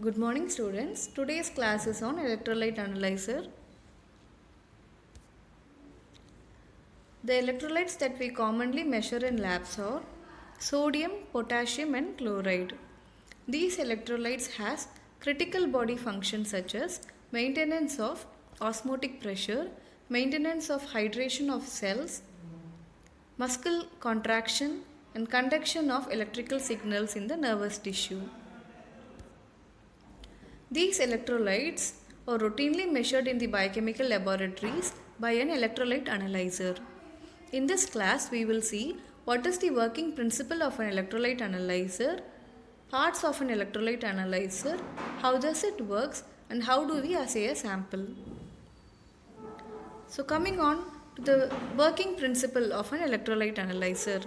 Good morning students. Today's class is on electrolyte analyzer. The electrolytes that we commonly measure in labs are sodium, potassium and chloride. These electrolytes has critical body functions such as maintenance of osmotic pressure, maintenance of hydration of cells, muscle contraction and conduction of electrical signals in the nervous tissue. These electrolytes are routinely measured in the biochemical laboratories by an electrolyte analyzer. In this class, we will see what is the working principle of an electrolyte analyzer, parts of an electrolyte analyzer, how does it works, and how do we assay a sample. So coming on to the working principle of an electrolyte analyzer.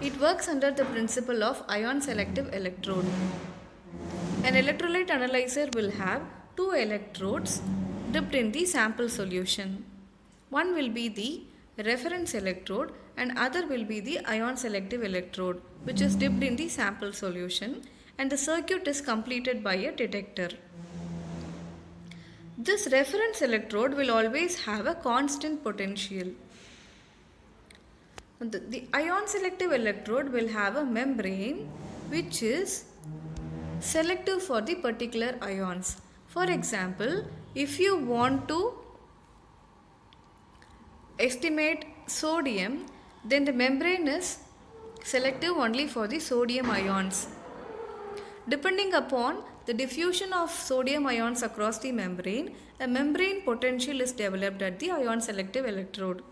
It works under the principle of ion selective electrode. An electrolyte analyzer will have two electrodes dipped in the sample solution. One will be the reference electrode and other will be the ion selective electrode, which is dipped in the sample solution, and the circuit is completed by a detector. This reference electrode will always have a constant potential. The ion selective electrode will have a membrane which is selective for the particular ions. For example, if you want to estimate sodium, then the membrane is selective only for the sodium ions. Depending upon the diffusion of sodium ions across the membrane, a membrane potential is developed at the ion selective electrode.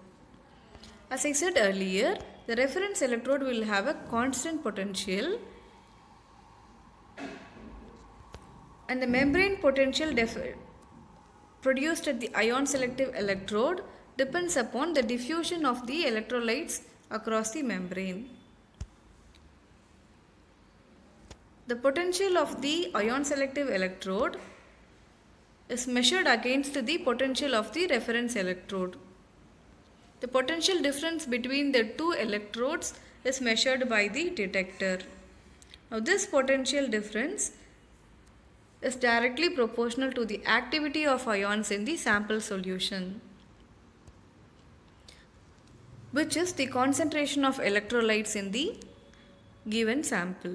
As I said earlier, the reference electrode will have a constant potential and the membrane potential produced at the ion selective electrode depends upon the diffusion of the electrolytes across the membrane. The potential of the ion selective electrode is measured against the potential of the reference electrode. The potential difference between the two electrodes is measured by the detector. Now this potential difference is directly proportional to the activity of ions in the sample solution, which is the concentration of electrolytes in the given sample.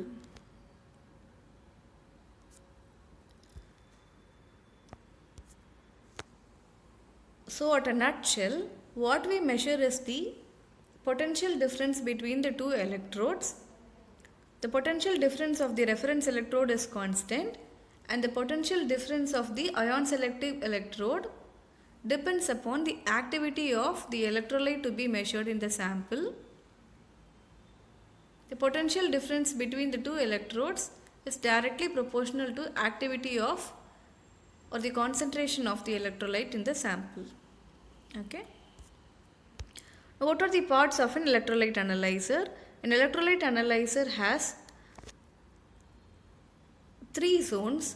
So at a nutshell, what we measure is the potential difference between the two electrodes. The potential difference of the reference electrode is constant and the potential difference of the ion selective electrode depends upon the activity of the electrolyte to be measured in the sample. The potential difference between the two electrodes is directly proportional to activity of or the concentration of the electrolyte in the sample. Okay. Now, what are the parts of an electrolyte analyzer? An electrolyte analyzer has three zones: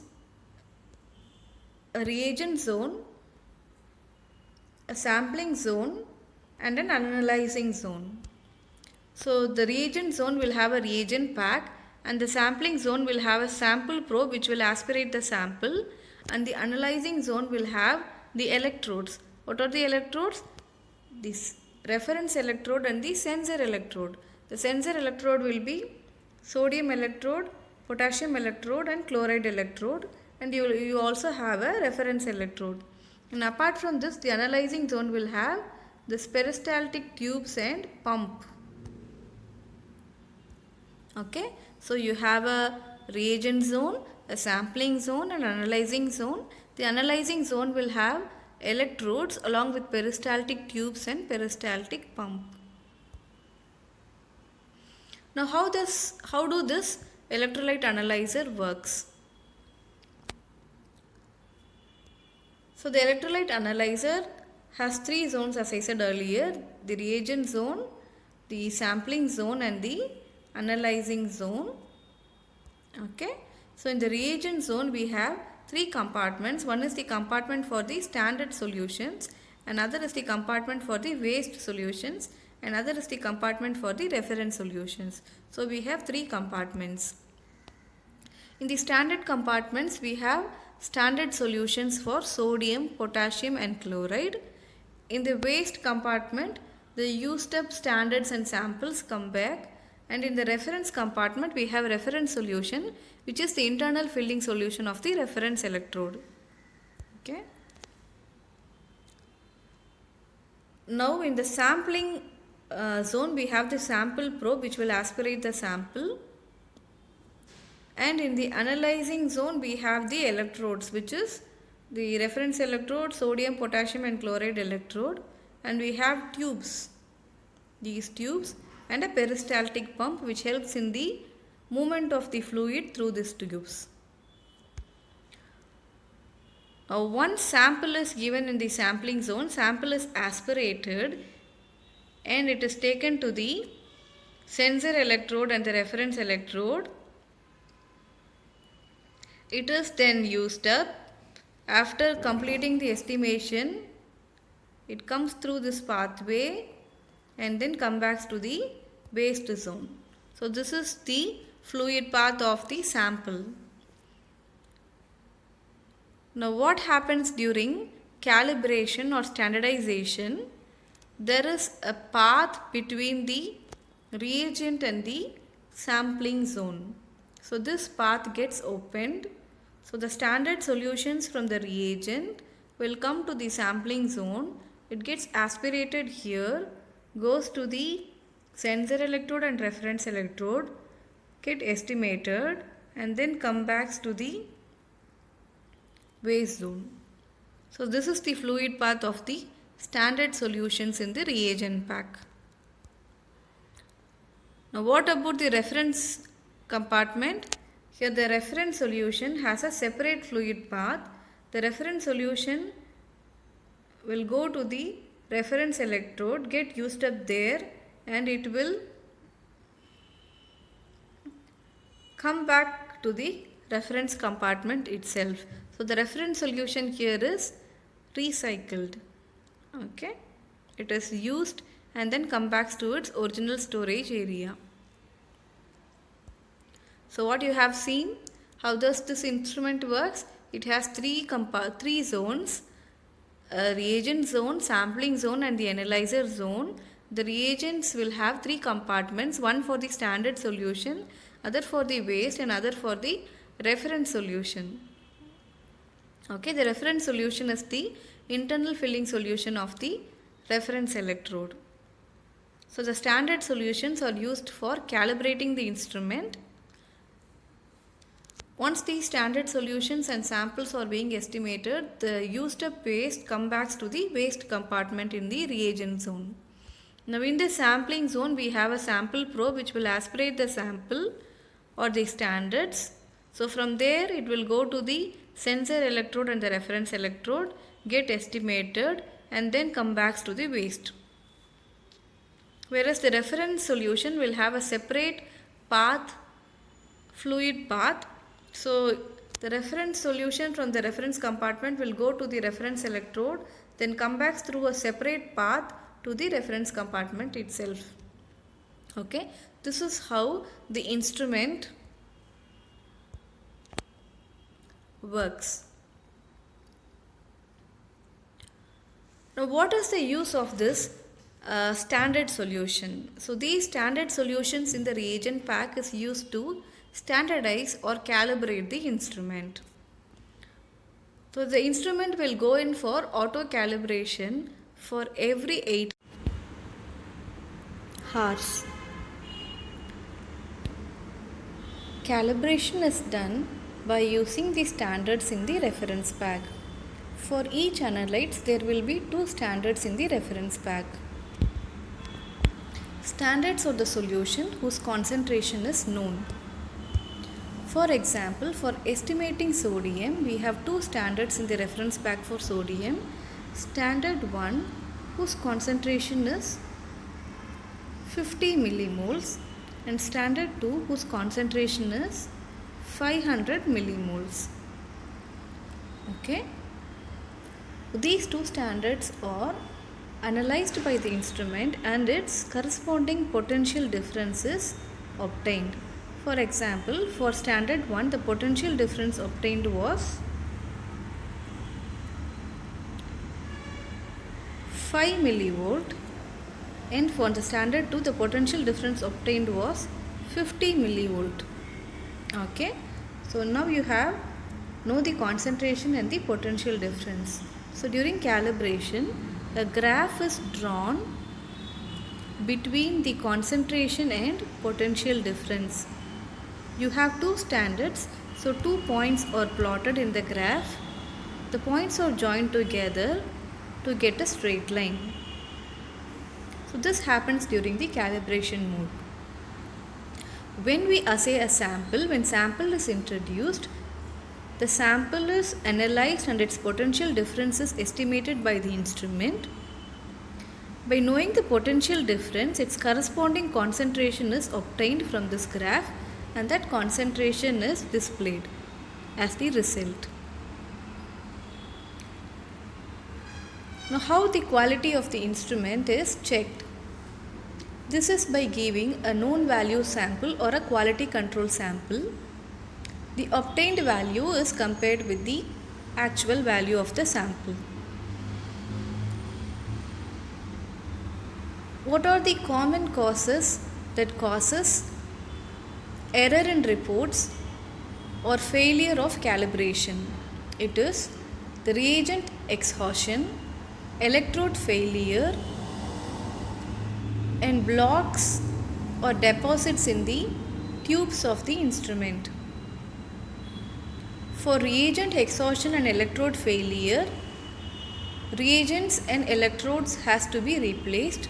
a reagent zone, a sampling zone and an analyzing zone. So the reagent zone will have a reagent pack and the sampling zone will have a sample probe which will aspirate the sample, and the analyzing zone will have the electrodes. What are the electrodes? This reference electrode and the sensor electrode. The sensor electrode will be sodium electrode, potassium electrode and chloride electrode, and you also have a reference electrode. And apart from this, the analyzing zone will have the peristaltic tubes and pump. Okay, so you have a reagent zone, a sampling zone and analyzing zone. The analyzing zone will have electrodes along with peristaltic tubes and peristaltic pump. Now how do this electrolyte analyzer works? So the electrolyte analyzer has three zones, as I said earlier: the reagent zone, the sampling zone and the analyzing zone. Okay, so in the reagent zone we have three compartments. One is the compartment for the standard solutions, another is the compartment for the waste solutions, another is the compartment for the reference solutions. So we have three compartments. In the standard compartments, we have standard solutions for sodium, potassium and chloride. In the waste compartment, the used up standards and samples come back, and in the reference compartment, we have reference solution, which is the internal filling solution of the reference electrode. Okay. Now in the sampling zone, we have the sample probe which will aspirate the sample, and in the analyzing zone we have the electrodes, which is the reference electrode, sodium, potassium and chloride electrode, and we have tubes, these tubes, and a peristaltic pump which helps in the movement of the fluid through these tubes. Once sample is given in the sampling zone, sample is aspirated and it is taken to the sensor electrode and the reference electrode. It is then used up. After completing the estimation, it comes through this pathway and then comes back to the waste zone. So this is the fluid path of the sample. Now what happens during calibration or standardization? There is a path between the reagent and the sampling zone. So this path gets opened. So the standard solutions from the reagent will come to the sampling zone. It gets aspirated here, goes to the sensor electrode and reference electrode, get estimated and then come back to the waste zone. So this is the fluid path of the standard solutions in the reagent pack. Now what about the reference compartment? Here the reference solution has a separate fluid path. The reference solution will go to the reference electrode, get used up there, and it will come back to the reference compartment itself. So the reference solution here is recycled. Okay, it is used and then come back to its original storage area. So what you have seen, how does this instrument works? It has three zones: a reagent zone, sampling zone and the analyzer zone. The reagents will have three compartments, one for the standard solution, other for the waste and other for the reference solution. Okay, the reference solution is the internal filling solution of the reference electrode. So the standard solutions are used for calibrating the instrument. Once these standard solutions and samples are being estimated, the used up waste comes back to the waste compartment in the reagent zone. Now in the sampling zone, we have a sample probe which will aspirate the sample or the standards. So from there it will go to the sensor electrode and the reference electrode, get estimated and then come back to the waste. Whereas the reference solution will have a separate path, fluid path. So the reference solution from the reference compartment will go to the reference electrode, then come back through a separate path to the reference compartment itself. Okay, this is how the instrument works. Now what is the use of this standard solution? So these standard solutions in the reagent pack is used to standardize or calibrate the instrument. So the instrument will go in for auto calibration for every 8 hours. Calibration is done by using the standards in the reference pack. For each analytes, there will be 2 standards in the reference pack. Standards are the solution whose concentration is known. For example, for estimating sodium, we have 2 standards in the reference pack for sodium. Standard 1, whose concentration is 50 millimoles, and standard 2, whose concentration is 500 millimoles. Okay. These 2 standards are analyzed by the instrument and its corresponding potential difference is obtained. For example, for standard 1, the potential difference obtained was 5 millivolt, and for the standard 2, the potential difference obtained was 50 millivolt. Okay, so now you have know the concentration and the potential difference. So during calibration, a graph is drawn between the concentration and potential difference. You have two standards, so 2 points are plotted in the graph. The points are joined together to get a straight line. So this happens during the calibration mode. When we assay a sample, when sample is introduced, the sample is analyzed and its potential difference is estimated by the instrument. By knowing the potential difference, its corresponding concentration is obtained from this graph, and that concentration is displayed as the result. Now, how the quality of the instrument is checked? This is by giving a known value sample or a quality control sample. The obtained value is compared with the actual value of the sample. What are the common causes that causes error in reports or failure of calibration? It is the reagent exhaustion, electrode failure, and blocks or deposits in the tubes of the instrument. For reagent exhaustion and electrode failure, reagents and electrodes has to be replaced.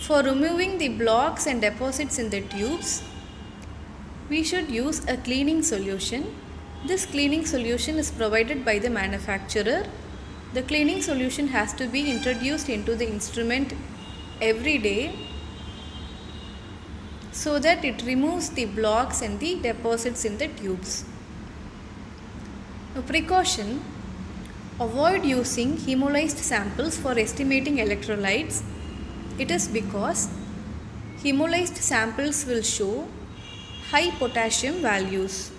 For removing the blocks and deposits in the tubes, we should use a cleaning solution. This cleaning solution is provided by the manufacturer. The cleaning solution has to be introduced into the instrument every day so that it removes the blocks and the deposits in the tubes. Now, precaution: avoid using hemolyzed samples for estimating electrolytes. It is because hemolyzed samples will show high potassium values.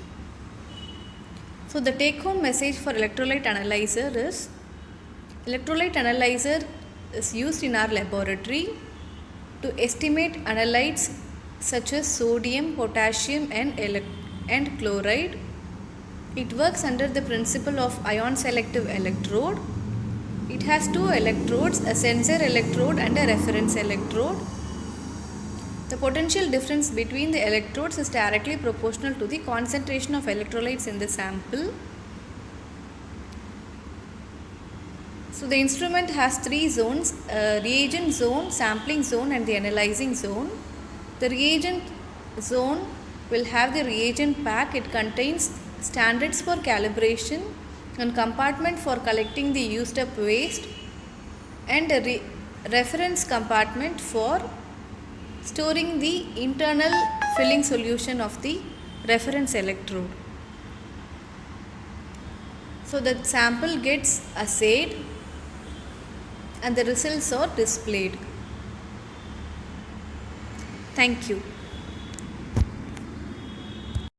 So the take-home message for electrolyte analyzer is: electrolyte analyzer is used in our laboratory to estimate analytes such as sodium, potassium and chloride. It works under the principle of ion selective electrode. It has two electrodes, a sensor electrode and a reference electrode. The potential difference between the electrodes is directly proportional to the concentration of electrolytes in the sample. So the instrument has three zones: reagent zone, sampling zone and the analyzing zone. The reagent zone will have the reagent pack. It contains standards for calibration and compartment for collecting the used up waste, and a reference compartment for storing the internal filling solution of the reference electrode. So the sample gets assayed and the results are displayed. Thank you.